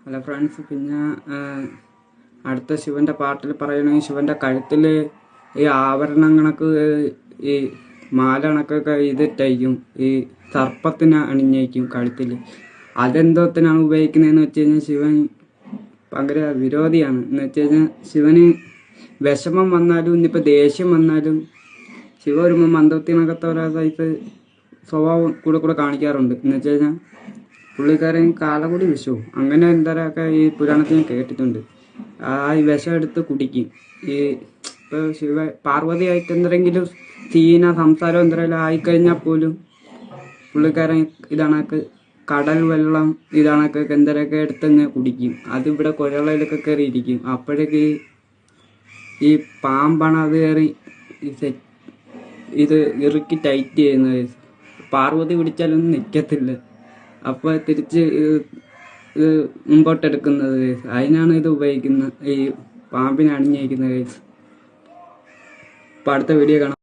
Hello friends, പിന്നെ അടുത്ത ശിവൻ്റെ പാട്ടിൽ പറയണമെങ്കിൽ ശിവൻ്റെ കഴുത്തിൽ ഈ ആഭരണങ്ങളൊക്കെ ഈ മാല കണക്കൊക്കെ ഇതിട്ടായിരിക്കും, ഈ സർപ്പത്തിന് അണിഞ്ഞേക്കും കഴുത്തിൽ. അതെന്തോത്തിനാണ് ഉപയോഗിക്കുന്നതെന്ന് വെച്ച് കഴിഞ്ഞാൽ ശിവൻ ഭയങ്കര വിരോധിയാണ്. എന്ന് വെച്ച് കഴിഞ്ഞാൽ ശിവന് വിഷമം വന്നാലും ഇന്നിപ്പോൾ ദേഷ്യം വന്നാലും ശിവ ഒരു മന്ദത്തിനകത്ത് ഓരോ സൈസ് സ്വഭാവം കൂടെ കാണിക്കാറുണ്ട്. എന്ന് വെച്ച് കഴിഞ്ഞാൽ പുള്ളിക്കാരൻ കാലകൂടി വിഷു അങ്ങനെ എന്തരൊക്കെ ഈ പുരാണത്തിൽ ഞാൻ കേട്ടിട്ടുണ്ട്. ഈ വിഷം എടുത്ത് കുടിക്കും. ഈ ഇപ്പോൾ ശിവ പാർവതിയായിട്ട് എന്തെങ്കിലും സീന സംസാരം എന്തെങ്കിലും ആയിക്കഴിഞ്ഞാൽ പോലും പുള്ളിക്കാരൻ ഇതാണക്ക് കടൽ വെള്ളം ഇതാണൊക്കെ എന്തെങ്കിലുമൊക്കെ എടുത്തങ്ങ് കുടിക്കും. അതിവിടെ കുഴലയിലൊക്കെ കയറി ഇരിക്കും. അപ്പോഴേക്ക് ഈ പാമ്പാണ് അത് കയറി ഇത് ഇറുക്കി ടൈറ്റ് ചെയ്യുന്നത്. പാർവതി പിടിച്ചാലൊന്നും നിൽക്കത്തില്ല. അപ്പോൾ തിരിച്ച് ഇത് മുമ്പോട്ടെടുക്കുന്നത് കേസ്. അതിനാണ് ഇത് ഉപയോഗിക്കുന്നത്, ഈ പാമ്പിനെ അണിഞ്ഞിരിക്കുന്ന കേസ്. അപ്പോൾ അടുത്ത വീഡിയോ കാണാം.